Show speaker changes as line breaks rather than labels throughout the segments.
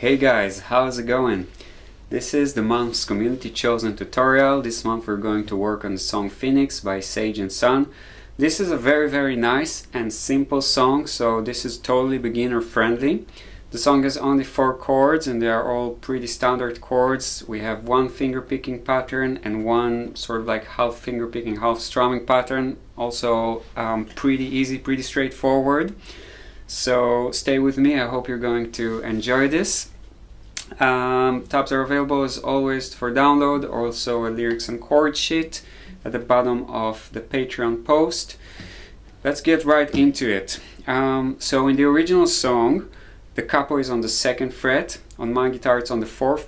Hey guys, how's it going? This is the month's community chosen tutorial. This month we're going to work on the song Fenix by Sage and Son. This is a very nice and simple song, so this is totally beginner friendly. The song has only 4 chords and they are all pretty standard chords. We have one finger picking pattern and one sort of like half finger picking, half strumming pattern. Also pretty easy, pretty straightforward. So stay with me, I hope you're going to enjoy this. Tabs are available as always for download, also a lyrics and chord sheet at the bottom of the Patreon post. Let's get right into it. So in the original song, the capo is on the 2nd fret. On my guitar it's on the 4th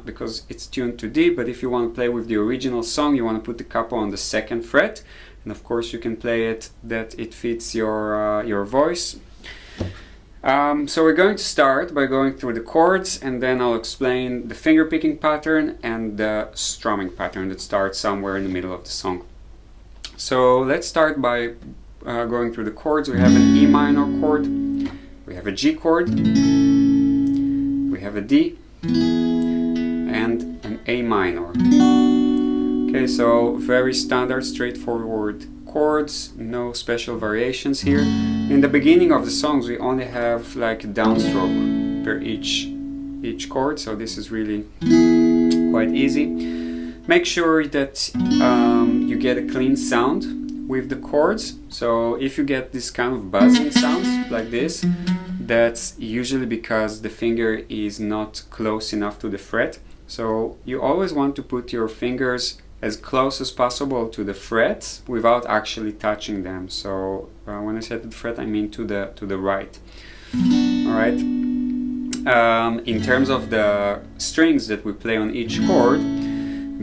because it's tuned to D, but if you want to play with the original song, you want to put the capo on the 2nd fret. And of course you can play it that it fits your voice. So we're going to start by going through the chords, and then I'll explain the finger picking pattern and the strumming pattern that starts somewhere in the middle of the song. So let's start by going through the chords. We have an E minor chord, we have a G chord, we have a D, and an A minor. Okay, so very standard, straightforward chords, no special variations here. In the beginning of the songs we only have like a downstroke per each chord, so this is really quite easy. Make sure that you get a clean sound with the chords. So if you get this kind of buzzing sounds like this, that's usually because the finger is not close enough to the fret. So you always want to put your fingers as close as possible to the frets without actually touching them. So when I say to the fret, I mean to the right. All right. In terms of the strings that we play on each chord,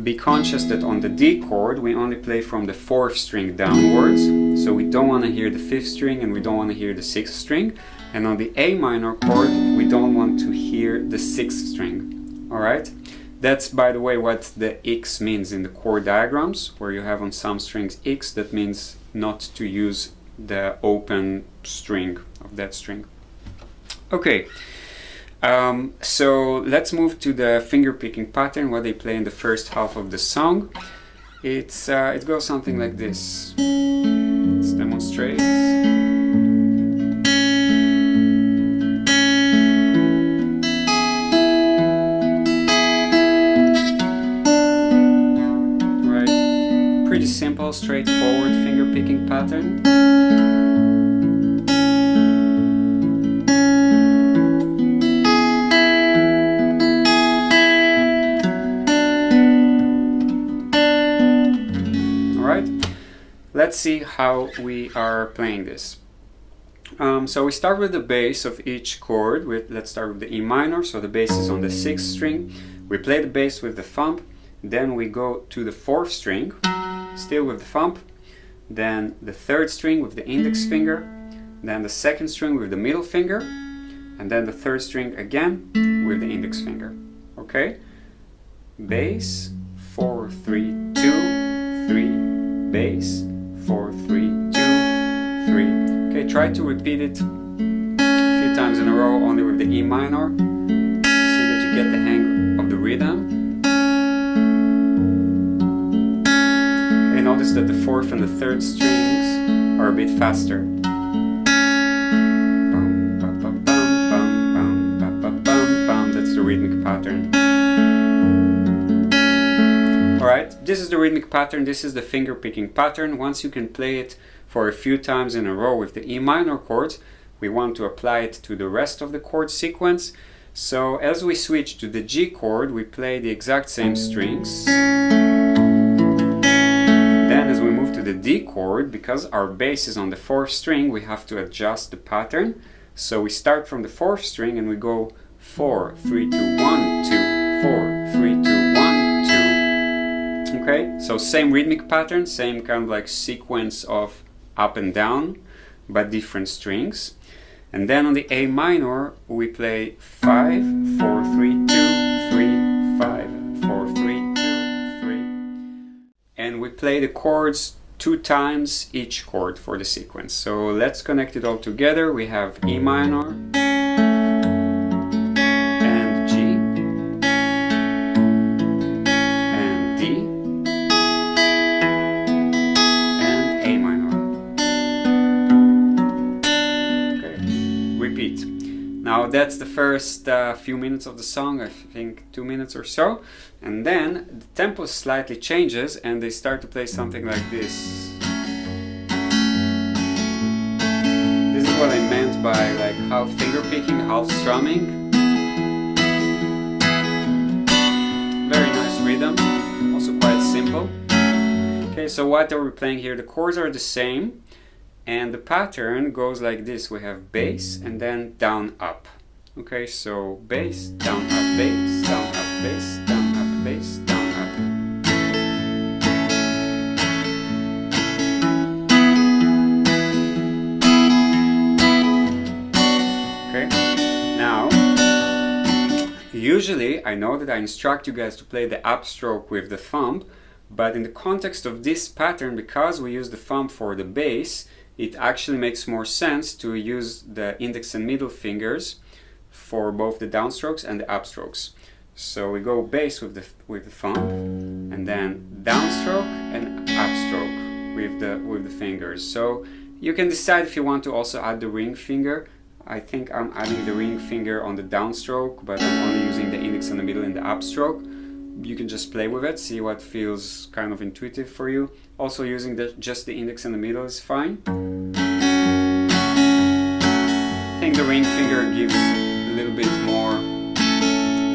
be conscious that on the D chord we only play from the 4th string downwards. So we don't want to hear the 5th string and we don't want to hear the 6th string. And on the A minor chord we don't want to hear the 6th string. All right. That's, by the way, what the X means in the chord diagrams, where you have on some strings X. That means not to use the open string of that string. Okay, so let's move to the finger picking pattern, what they play in the first half of the song. It goes something like this. Let's demonstrate. Simple, straightforward finger picking pattern. Alright, let's see how we are playing this. So we start with the bass of each chord. Let's start with the E minor, so the bass is on the 6th string. We play the bass with the thumb, then we go to the 4th string. Still with the thumb, then the 3rd string with the index finger, then the 2nd string with the middle finger, and then the 3rd string again with the index finger. Okay? Bass, 4, 3, 2, 3, bass, 4, 3, 2, 3. Okay, try to repeat it a few times in a row only with the E minor. See that you get the hang of the rhythm. Notice that the 4th and the 3rd strings are a bit faster. That's the rhythmic pattern. Alright, this is the rhythmic pattern, this is the finger picking pattern. Once you can play it for a few times in a row with the E minor chords, we want to apply it to the rest of the chord sequence. So as we switch to the G chord, we play the exact same strings. Then as we move to the D chord, because our bass is on the 4th string, we have to adjust the pattern. So we start from the 4th string and we go 4, 3, 2, 1, 2, 4, 3, 2, 1, 2. Okay, so same rhythmic pattern, same kind of like sequence of up and down, but different strings. And then on the A minor, we play 5, 4, 3, 2, 3, 5, 4, 3, 2, 3. And we play the chords 2 times each chord for the sequence. So let's connect it all together. We have E minor and that's the first few minutes of the song, I think 2 minutes or so, and then the tempo slightly changes and they start to play something like this. This is what I meant by like half fingerpicking, half strumming. Very nice rhythm, also quite simple. Okay, so what are we playing here? The chords are the same. And the pattern goes like this. We have bass and then down up. Okay, so bass, down up, bass, down up, bass, down up, bass, down up. Okay, now usually I know that I instruct you guys to play the upstroke with the thumb, but in the context of this pattern, because we use the thumb for the bass, it actually makes more sense to use the index and middle fingers for both the downstrokes and the upstrokes. So we go bass with the thumb, and then downstroke and upstroke with the fingers. So you can decide if you want to also add the ring finger. I think I'm adding the ring finger on the downstroke, but I'm only using the index and the middle in the upstroke. You can just play with it, see what feels kind of intuitive for you. Also using just the index and the middle is fine. I think the ring finger gives a little bit more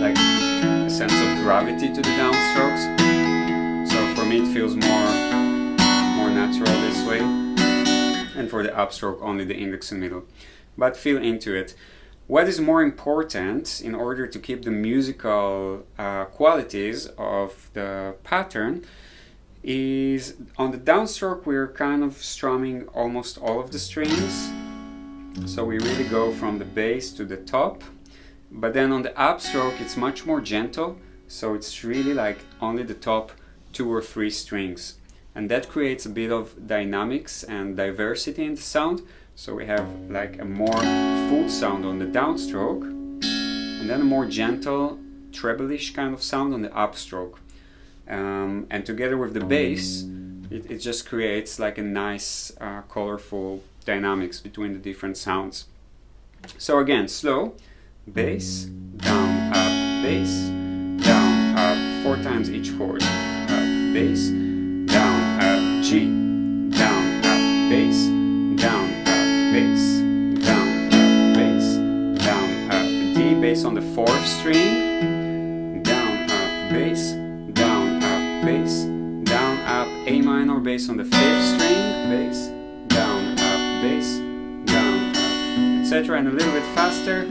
like a sense of gravity to the downstrokes. So for me it feels more natural this way. And for the upstroke only the index and middle. But feel into it. What is more important in order to keep the musical qualities of the pattern is on the downstroke we're kind of strumming almost all of the strings. So we really go from the bass to the top. But then on the upstroke it's much more gentle. So it's really like only the top 2 or 3 strings. And that creates a bit of dynamics and diversity in the sound. So we have like a more full sound on the downstroke and then a more gentle treble-ish kind of sound on the upstroke. And together with the bass, it just creates like a nice colorful dynamics between the different sounds. So again, slow, bass, down, up, bass, down, up, 4 times each chord, up, bass, down, up, G, down, up, bass, down, bass, down, up, bass, down, up, D, bass on the 4th string, down, up, bass, down, up, bass, down, up, A minor, bass on the 5th string, bass, down, up, bass, down, up, etc. And a little bit faster.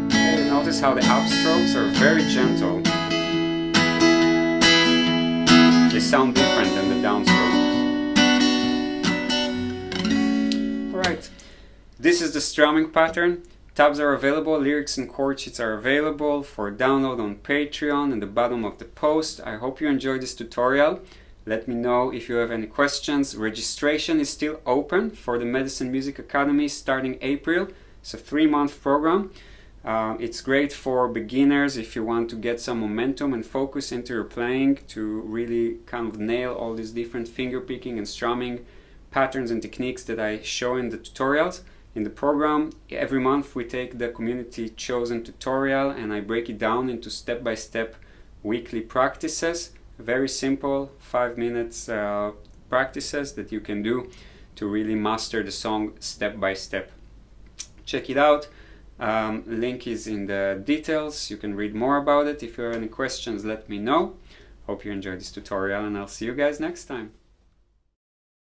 Okay, notice how the upstrokes are very gentle. They sound different than the downstrokes. Alright, this is the strumming pattern. Tabs are available, lyrics and chord sheets are available for download on Patreon in the bottom of the post. I hope you enjoyed this tutorial. Let me know if you have any questions. Registration is still open for the Medicine Music Academy starting April. It's a 3-month program. It's great for beginners if you want to get some momentum and focus into your playing to really kind of nail all these different finger picking and strumming patterns and techniques that I show in the tutorials. In the program, every month we take the community chosen tutorial and I break it down into step-by-step weekly practices. Very simple 5 minutes practices that you can do to really master the song step by step. Check it out. Link is in the details. You can read more about it. If you have any questions, let me know. Hope you enjoyed this tutorial and I'll see you guys next time.